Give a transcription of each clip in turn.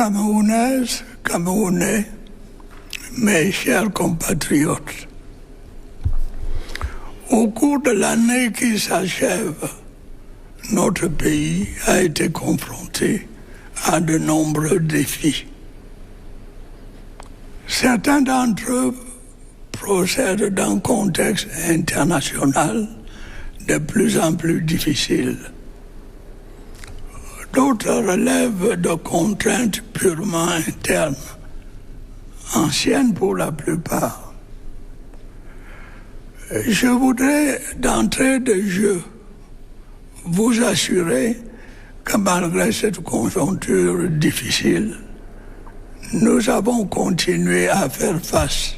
Camerounaises, Camerounais, mes chers compatriotes, au cours de l'année qui s'achève, notre pays a été confronté à de nombreux défis. Certains d'entre eux procèdent d'un contexte international de plus en plus difficile. D'autres relèvent de contraintes purement internes, anciennes pour la plupart. Je voudrais d'entrée de jeu vous assurer que malgré cette conjoncture difficile, nous avons continué à faire face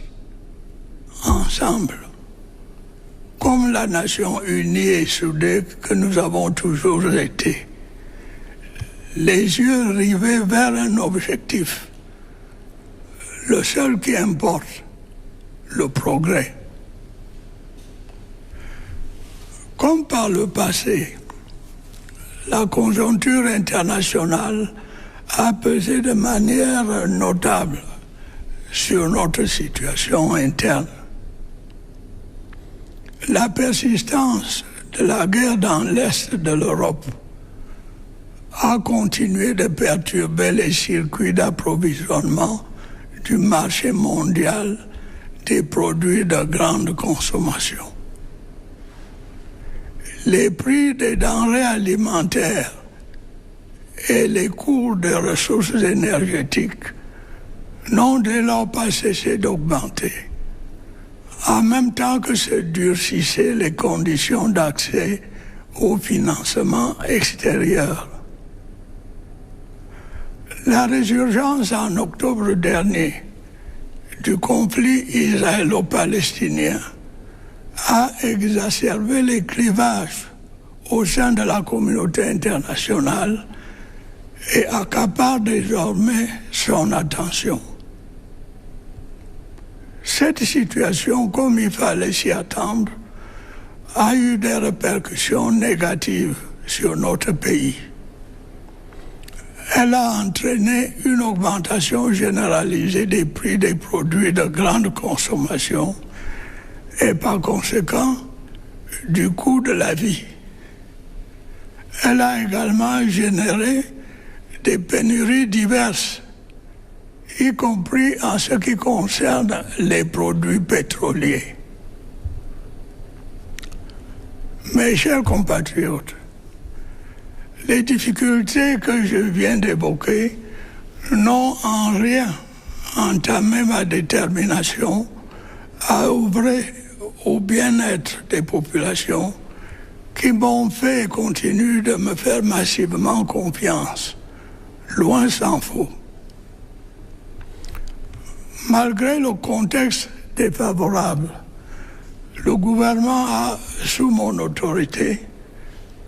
ensemble, comme la nation unie et soudée que nous avons toujours été, les yeux rivés vers un objectif, le seul qui importe, le progrès. Comme par le passé, la conjoncture internationale a pesé de manière notable sur notre situation interne. La persistance de la guerre dans l'Est de l'Europe a continué de perturber les circuits d'approvisionnement du marché mondial des produits de grande consommation. Les prix des denrées alimentaires et les cours des ressources énergétiques n'ont dès lors pas cessé d'augmenter, en même temps que se durcissaient les conditions d'accès au financement extérieur. La résurgence en octobre dernier du conflit israélo-palestinien a exacerbé les clivages au sein de la communauté internationale et accapare désormais son attention. Cette situation, comme il fallait s'y attendre, a eu des répercussions négatives sur notre pays. Elle a entraîné une augmentation généralisée des prix des produits de grande consommation et par conséquent du coût de la vie. Elle a également généré des pénuries diverses, y compris en ce qui concerne les produits pétroliers. Mes chers compatriotes, les difficultés que je viens d'évoquer n'ont en rien entamé ma détermination à œuvrer au bien-être des populations qui m'ont fait et continuent de me faire massivement confiance, loin s'en faut. Malgré le contexte défavorable, le gouvernement a, sous mon autorité,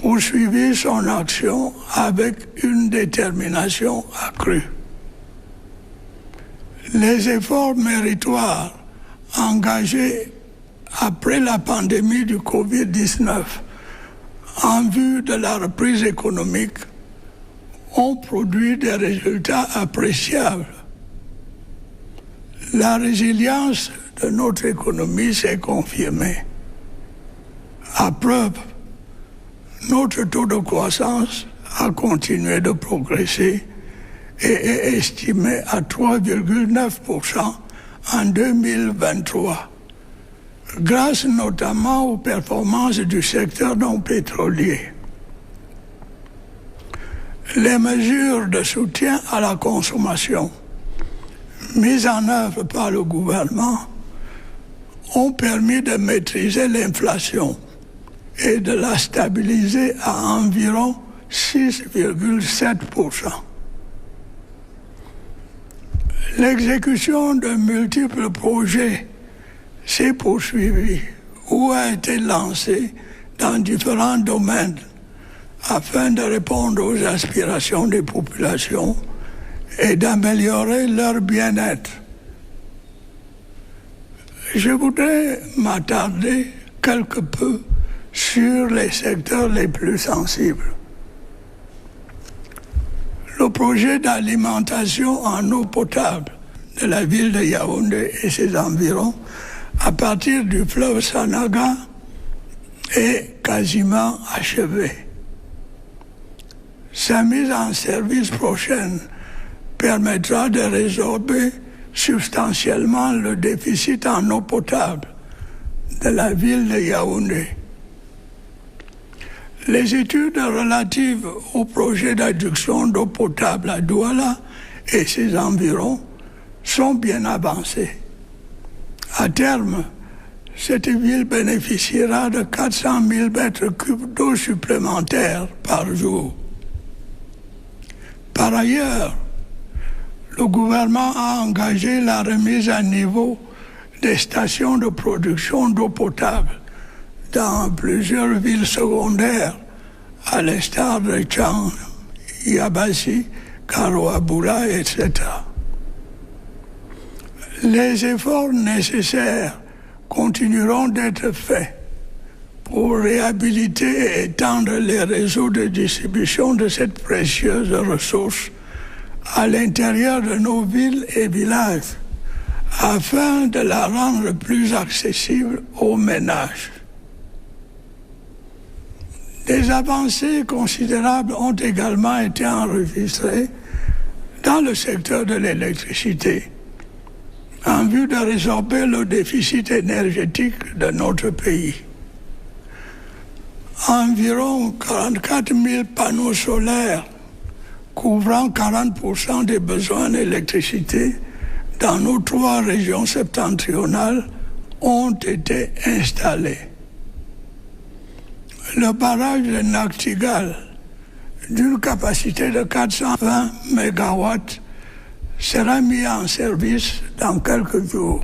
poursuivi son action avec une détermination accrue. Les efforts méritoires engagés après la pandémie du Covid-19 en vue de la reprise économique ont produit des résultats appréciables. La résilience de notre économie s'est confirmée. À preuve, notre taux de croissance a continué de progresser et est estimé à 3,9% en 2023, grâce notamment aux performances du secteur non pétrolier. Les mesures de soutien à la consommation mises en œuvre par le gouvernement ont permis de maîtriser l'inflation et de la stabiliser à environ 6,7%. L'exécution de multiples projets s'est poursuivie ou a été lancée dans différents domaines afin de répondre aux aspirations des populations et d'améliorer leur bien-être. Je voudrais m'attarder quelque peu sur les secteurs les plus sensibles. Le projet d'alimentation en eau potable de la ville de Yaoundé et ses environs à partir du fleuve Sanaga est quasiment achevé. Sa mise en service prochaine permettra de résorber substantiellement le déficit en eau potable de la ville de Yaoundé. Les études relatives au projet d'adduction d'eau potable à Douala et ses environs sont bien avancées. À terme, cette ville bénéficiera de 400 000 mètres cubes d'eau supplémentaires par jour. Par ailleurs, le gouvernement a engagé la remise à niveau des stations de production d'eau potable dans plusieurs villes secondaires, à l'instar de Tchang, Yabassi, Karoabula, etc. Les efforts nécessaires continueront d'être faits pour réhabiliter et étendre les réseaux de distribution de cette précieuse ressource à l'intérieur de nos villes et villages, afin de la rendre plus accessible aux ménages. Des avancées considérables ont également été enregistrées dans le secteur de l'électricité, en vue de résorber le déficit énergétique de notre pays. Environ 44 000 panneaux solaires couvrant 40% des besoins d'électricité dans nos 3 régions septentrionales ont été installés. Le barrage de Naktigal, d'une capacité de 420 MW, sera mis en service dans quelques jours.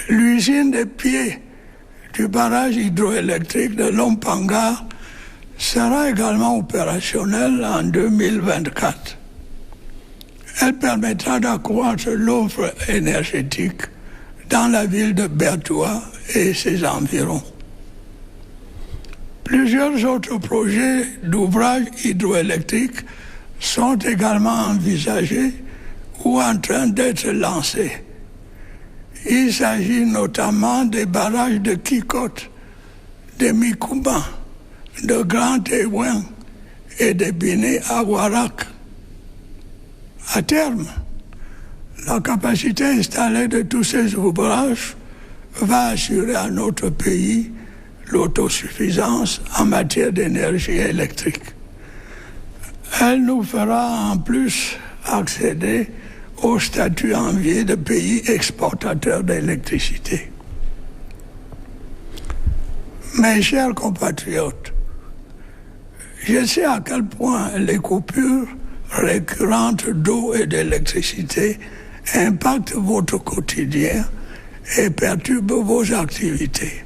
L'usine des pieds du barrage hydroélectrique de Lompanga sera également opérationnelle en 2024. Elle permettra d'accroître l'offre énergétique dans la ville de Bertoua et ses environs. Plusieurs autres projets d'ouvrages hydroélectriques sont également envisagés ou en train d'être lancés. Il s'agit notamment des barrages de Kikot, de Mikouba, de Grand Téouin et de Biné à Warak. À terme, la capacité installée de tous ces ouvrages va assurer à notre pays l'autosuffisance en matière d'énergie électrique. Elle nous fera en plus accéder au statut envié de pays exportateurs d'électricité. Mes chers compatriotes, je sais à quel point les coupures récurrentes d'eau et d'électricité impactent votre quotidien et perturbent vos activités.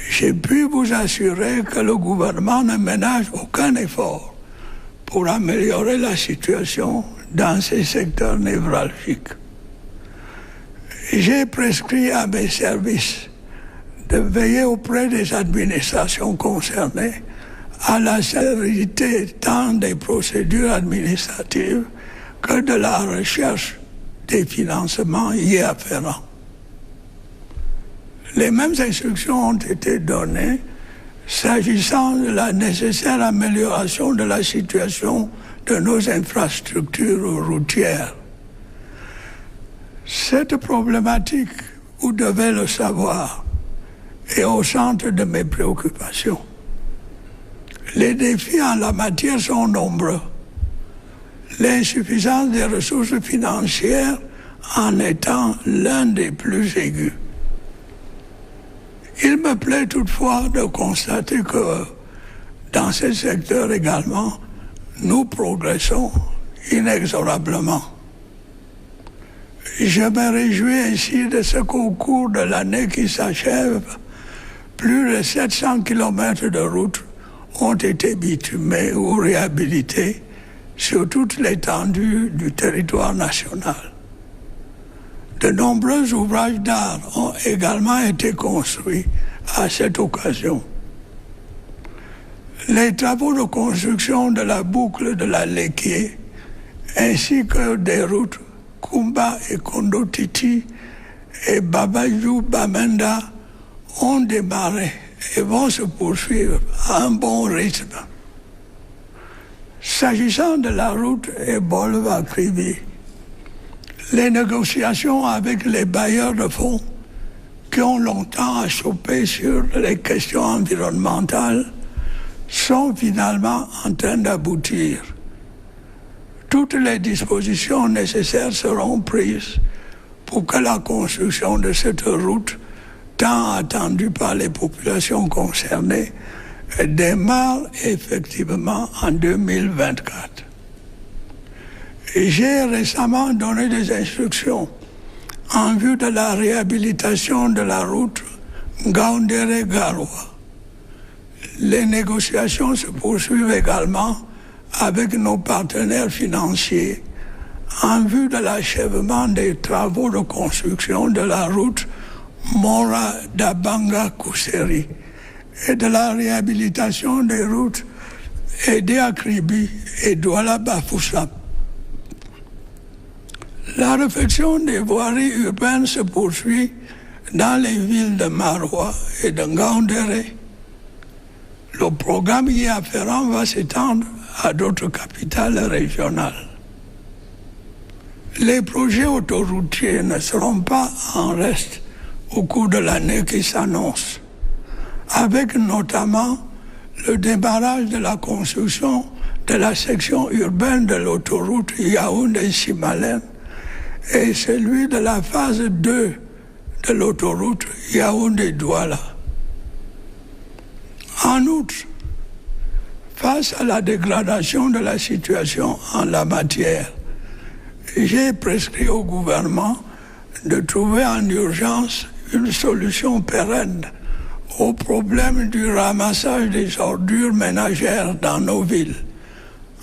J'ai pu vous assurer que le gouvernement ne ménage aucun effort pour améliorer la situation dans ces secteurs névralgiques. J'ai prescrit à mes services de veiller auprès des administrations concernées à la célérité tant des procédures administratives que de la recherche des financements y afférents. Les mêmes instructions ont été données s'agissant de la nécessaire amélioration de la situation de nos infrastructures routières. Cette problématique, vous devez le savoir, est au centre de mes préoccupations. Les défis en la matière sont nombreux. L'insuffisance des ressources financières en étant l'un des plus aigus. Il me plaît toutefois de constater que dans ce secteur également, nous progressons inexorablement. Je me réjouis ainsi de ce qu'au cours de l'année qui s'achève, plus de 700 km de routes ont été bitumées ou réhabilitées sur toute l'étendue du territoire national. De nombreux ouvrages d'art ont également été construits à cette occasion. Les travaux de construction de la boucle de la Lequier, ainsi que des routes Kumba et Kondotiti et Babayou-Bamenda ont démarré et vont se poursuivre à un bon rythme. S'agissant de la route Bolva-Kribi, les négociations avec les bailleurs de fonds qui ont longtemps achoppé sur les questions environnementales sont finalement en train d'aboutir. Toutes les dispositions nécessaires seront prises pour que la construction de cette route, tant attendue par les populations concernées, démarre effectivement en 2024. J'ai récemment donné des instructions en vue de la réhabilitation de la route Gaoundéré-Garoua. Les négociations se poursuivent également avec nos partenaires financiers en vue de l'achèvement des travaux de construction de la route Mora-Dabanga-Kousseri et de la réhabilitation des routes Edé-Akribi et Douala-Bafoussam. La réfection des voiries urbaines se poursuit dans les villes de Maroua et de Ngaoundéré. Le programme y afférent va s'étendre à d'autres capitales régionales. Les projets autoroutiers ne seront pas en reste au cours de l'année qui s'annonce, avec notamment le démarrage de la construction de la section urbaine de l'autoroute Yaoundé-Simalène et celui de la phase 2 de l'autoroute Yaoundé-Douala. En outre, face à la dégradation de la situation en la matière, j'ai prescrit au gouvernement de trouver en urgence une solution pérenne au problème du ramassage des ordures ménagères dans nos villes,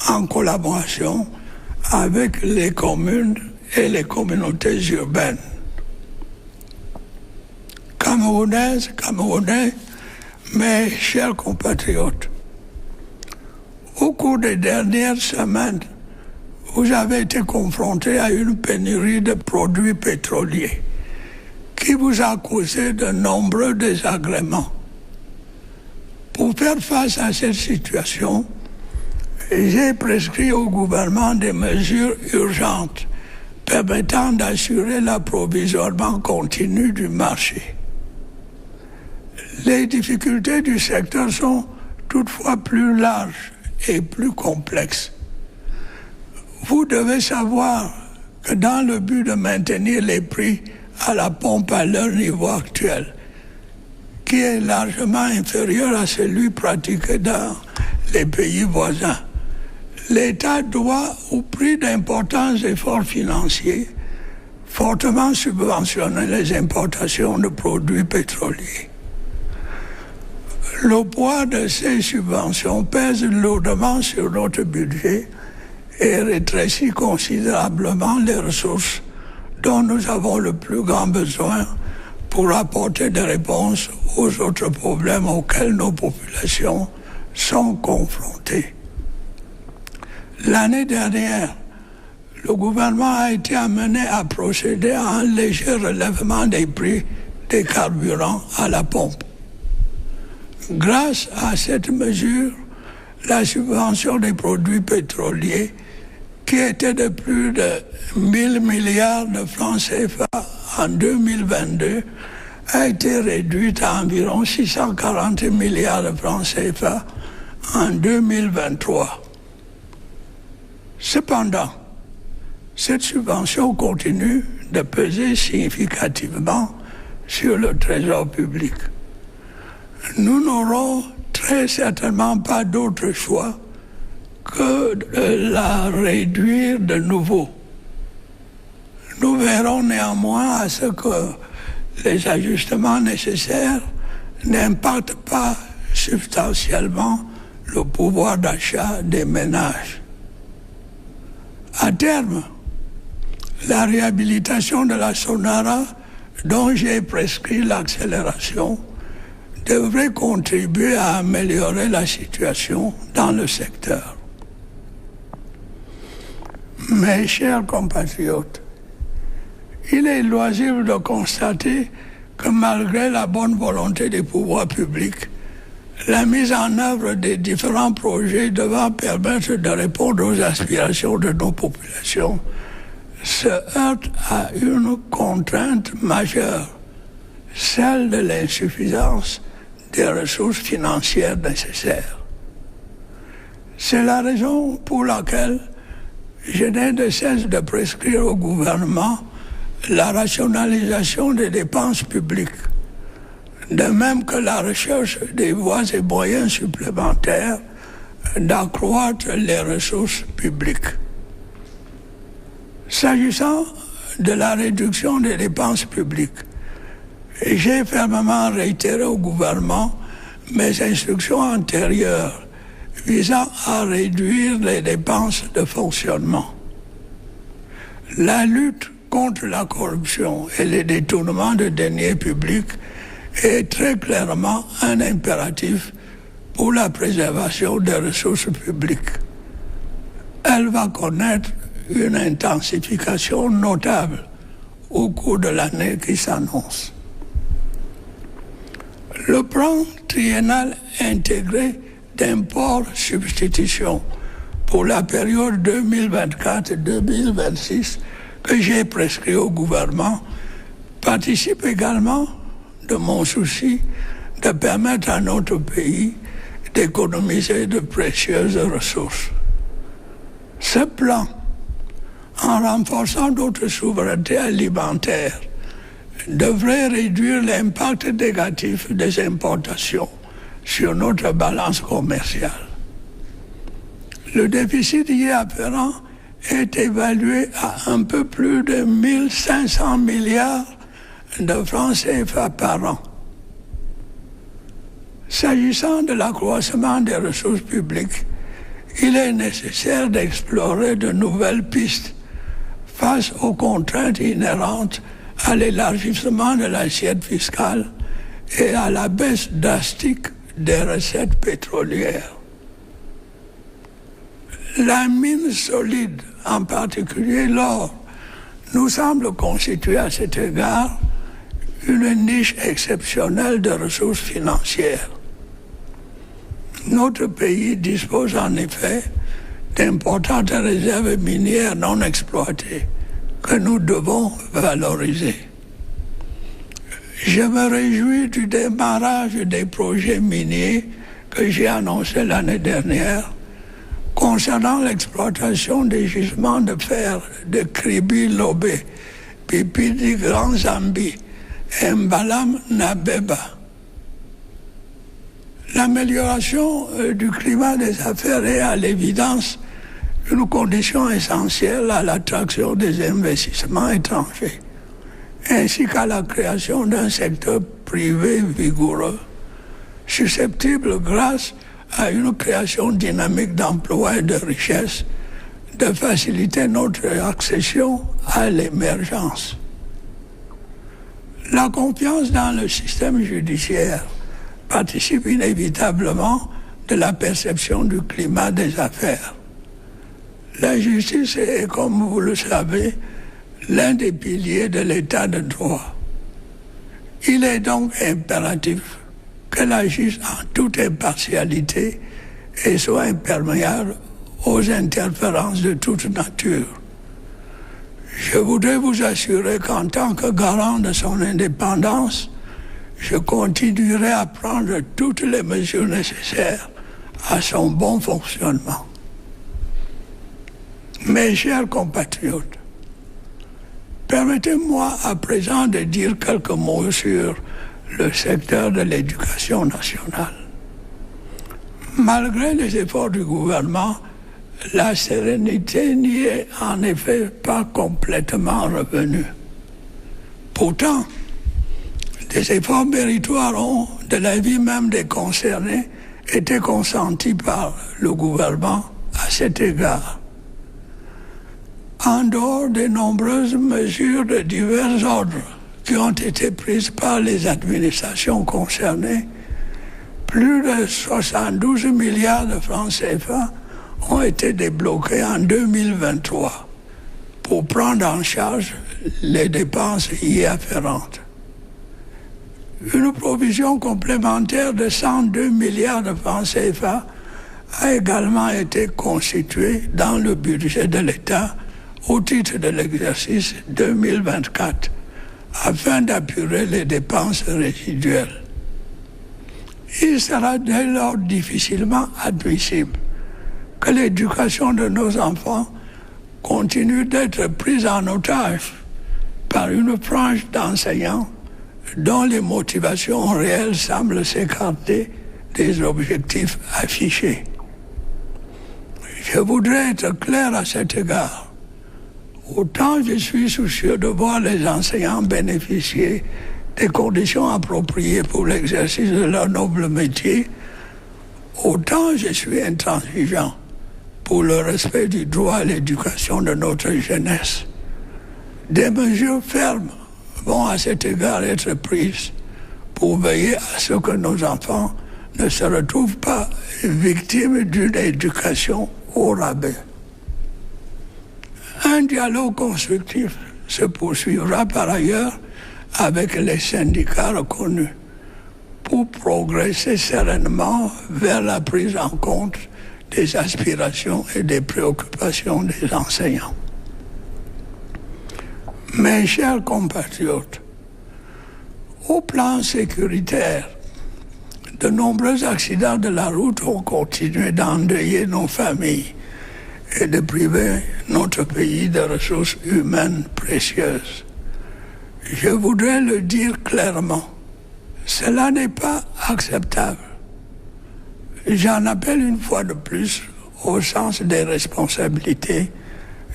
en collaboration avec les communes et les communautés urbaines. Camerounaises, Camerounais, mes chers compatriotes, au cours des dernières semaines, vous avez été confrontés à une pénurie de produits pétroliers qui vous a causé de nombreux désagréments. Pour faire face à cette situation, j'ai prescrit au gouvernement des mesures urgentes permettant d'assurer l'approvisionnement continu du marché. Les difficultés du secteur sont toutefois plus larges et plus complexes. Vous devez savoir que dans le but de maintenir les prix à la pompe à leur niveau actuel, qui est largement inférieur à celui pratiqué dans les pays voisins, l'État doit, au prix d'importants efforts financiers, fortement subventionner les importations de produits pétroliers. Le poids de ces subventions pèse lourdement sur notre budget et rétrécit considérablement les ressources dont nous avons le plus grand besoin pour apporter des réponses aux autres problèmes auxquels nos populations sont confrontées. L'année dernière, le gouvernement a été amené à procéder à un léger relèvement des prix des carburants à la pompe. Grâce à cette mesure, la subvention des produits pétroliers, qui était de plus de 1000 milliards de francs CFA en 2022, a été réduite à environ 640 milliards de francs CFA en 2023. Cependant, cette subvention continue de peser significativement sur le trésor public. Nous n'aurons très certainement pas d'autre choix que de la réduire de nouveau. Nous verrons néanmoins à ce que les ajustements nécessaires n'impactent pas substantiellement le pouvoir d'achat des ménages. À terme, la réhabilitation de la Sonara, dont j'ai prescrit l'accélération, devrait contribuer à améliorer la situation dans le secteur. Mes chers compatriotes, il est loisible de constater que malgré la bonne volonté des pouvoirs publics, la mise en œuvre des différents projets devant permettre de répondre aux aspirations de nos populations se heurte à une contrainte majeure, celle de l'insuffisance des ressources financières nécessaires. C'est la raison pour laquelle je n'ai de cesse de prescrire au gouvernement la rationalisation des dépenses publiques, de même que la recherche des voies et moyens supplémentaires d'accroître les ressources publiques. S'agissant de la réduction des dépenses publiques, j'ai fermement réitéré au gouvernement mes instructions antérieures visant à réduire les dépenses de fonctionnement. La lutte contre la corruption et les détournements de deniers publics est très clairement un impératif pour la préservation des ressources publiques. Elle va connaître une intensification notable au cours de l'année qui s'annonce. Le plan triennal intégré d'import-substitution pour la période 2024-2026 que j'ai prescrit au gouvernement participe également de mon souci de permettre à notre pays d'économiser de précieuses ressources. Ce plan, en renforçant notre souveraineté alimentaire, devrait réduire l'impact négatif des importations sur notre balance commerciale. Le déficit y afférent est évalué à un peu plus de 1500 milliards de francs CFA par an. S'agissant de l'accroissement des ressources publiques, il est nécessaire d'explorer de nouvelles pistes face aux contraintes inhérentes à l'élargissement de l'assiette fiscale et à la baisse drastique des recettes pétrolières. La mine solide, en particulier l'or, nous semble constituer à cet égard une niche exceptionnelle de ressources financières. Notre pays dispose en effet d'importantes réserves minières non exploitées que nous devons valoriser. Je me réjouis du démarrage des projets miniers que j'ai annoncé l'année dernière concernant l'exploitation des gisements de fer de Kribi-Lobé, Pipidi Grand Zambi et Mbalam Nabeba. L'amélioration du climat des affaires est à l'évidence une condition essentielle à l'attraction des investissements étrangers, ainsi qu'à la création d'un secteur privé vigoureux, susceptible grâce à une création dynamique d'emplois et de richesses, de faciliter notre accession à l'émergence. La confiance dans le système judiciaire participe inévitablement de la perception du climat des affaires. La justice est, comme vous le savez, l'un des piliers de l'état de droit. Il est donc impératif qu'elle agisse en toute impartialité et soit imperméable aux interférences de toute nature. Je voudrais vous assurer qu'en tant que garant de son indépendance, je continuerai à prendre toutes les mesures nécessaires à son bon fonctionnement. Mes chers compatriotes, permettez-moi à présent de dire quelques mots sur le secteur de l'éducation nationale. Malgré les efforts du gouvernement, la sérénité n'y est en effet pas complètement revenue. Pourtant, des efforts méritoires ont, de l'avis même des concernés, été consentis par le gouvernement à cet égard. En dehors des nombreuses mesures de divers ordres qui ont été prises par les administrations concernées, plus de 72 milliards de francs CFA ont été débloqués en 2023 pour prendre en charge les dépenses y afférentes. Une provision complémentaire de 102 milliards de francs CFA a également été constituée dans le budget de l'État au titre de l'exercice 2024 afin d'apurer les dépenses résiduelles. Il sera dès lors difficilement admissible que l'éducation de nos enfants continue d'être prise en otage par une frange d'enseignants dont les motivations réelles semblent s'écarter des objectifs affichés. Je voudrais être clair à cet égard. Autant je suis soucieux de voir les enseignants bénéficier des conditions appropriées pour l'exercice de leur noble métier, autant je suis intransigeant pour le respect du droit à l'éducation de notre jeunesse. Des mesures fermes vont à cet égard être prises pour veiller à ce que nos enfants ne se retrouvent pas victimes d'une éducation au rabais. Un dialogue constructif se poursuivra par ailleurs avec les syndicats reconnus pour progresser sereinement vers la prise en compte des aspirations et des préoccupations des enseignants. Mes chers compatriotes, au plan sécuritaire, de nombreux accidents de la route ont continué d'endeuiller nos familles et de priver notre pays de ressources humaines précieuses. Je voudrais le dire clairement, cela n'est pas acceptable. J'en appelle une fois de plus au sens des responsabilités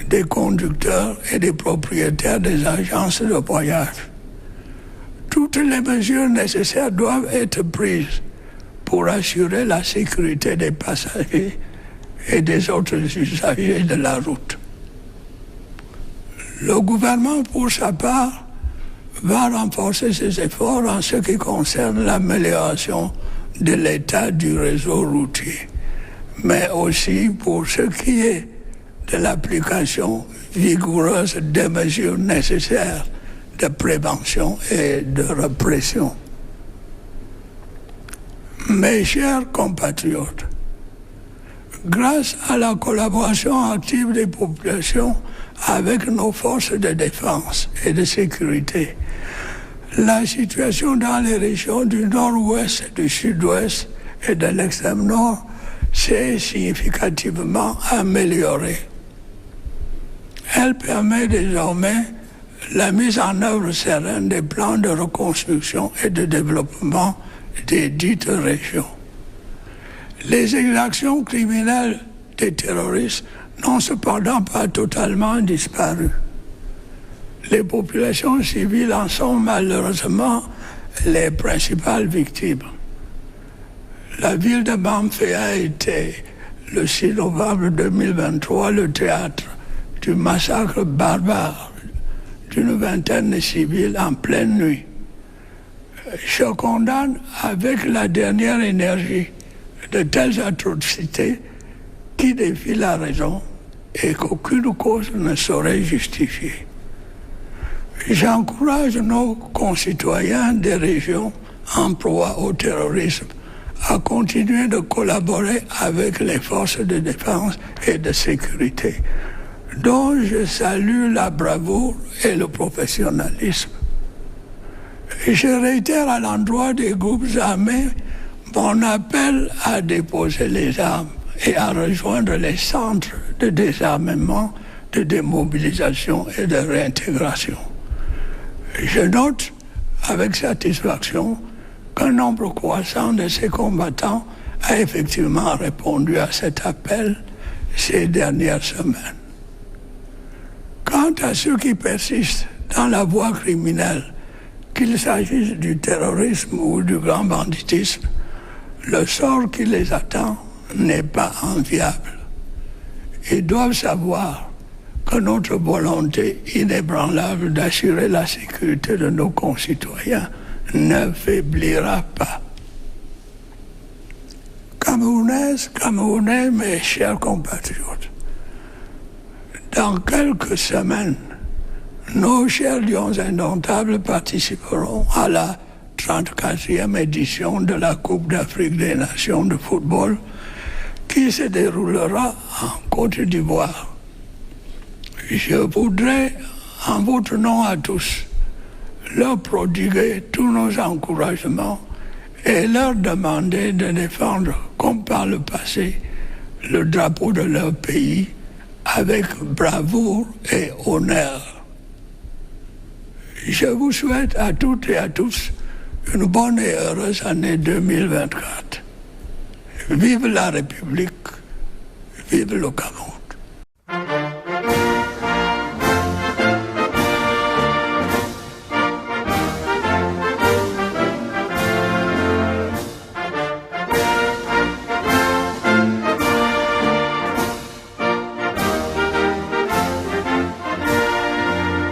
des conducteurs et des propriétaires des agences de voyage. Toutes les mesures nécessaires doivent être prises pour assurer la sécurité des passagers et des autres usagers de la route. Le gouvernement, pour sa part, va renforcer ses efforts en ce qui concerne l'amélioration de l'état du réseau routier, mais aussi pour ce qui est de l'application vigoureuse des mesures nécessaires de prévention et de répression. Mes chers compatriotes, grâce à la collaboration active des populations avec nos forces de défense et de sécurité, la situation dans les régions du nord-ouest, du sud-ouest et de l'extrême nord s'est significativement améliorée. Elle permet désormais la mise en œuvre sereine des plans de reconstruction et de développement des dites régions. Les exactions criminelles des terroristes n'ont cependant pas totalement disparu. Les populations civiles en sont malheureusement les principales victimes. La ville de Bamfé a été, le 6 novembre 2023, le théâtre du massacre barbare d'une vingtaine de civils en pleine nuit. Je condamne avec la dernière énergie de telles atrocités qui défient la raison et qu'aucune cause ne saurait justifier. J'encourage nos concitoyens des régions en proie au terrorisme à continuer de collaborer avec les forces de défense et de sécurité, dont je salue la bravoure et le professionnalisme. Et je réitère à l'endroit des groupes armés mon appel à déposer les armes et à rejoindre les centres de désarmement, de démobilisation et de réintégration. Je note avec satisfaction qu'un nombre croissant de ces combattants a effectivement répondu à cet appel ces dernières semaines. Quant à ceux qui persistent dans la voie criminelle, qu'il s'agisse du terrorisme ou du grand banditisme, le sort qui les attend n'est pas enviable. Ils doivent savoir que notre volonté inébranlable d'assurer la sécurité de nos concitoyens ne faiblira pas. Camerounais, mes chers compatriotes, dans quelques semaines, nos chers lions indomptables participeront à la 34e édition de la Coupe d'Afrique des Nations de football qui se déroulera en Côte d'Ivoire. Je voudrais, en votre nom à tous, leur prodiguer tous nos encouragements et leur demander de défendre, comme par le passé, le drapeau de leur pays avec bravoure et honneur. Je vous souhaite à toutes et à tous une bonne et heureuse année 2024. Vive la République, vive le Cameroun.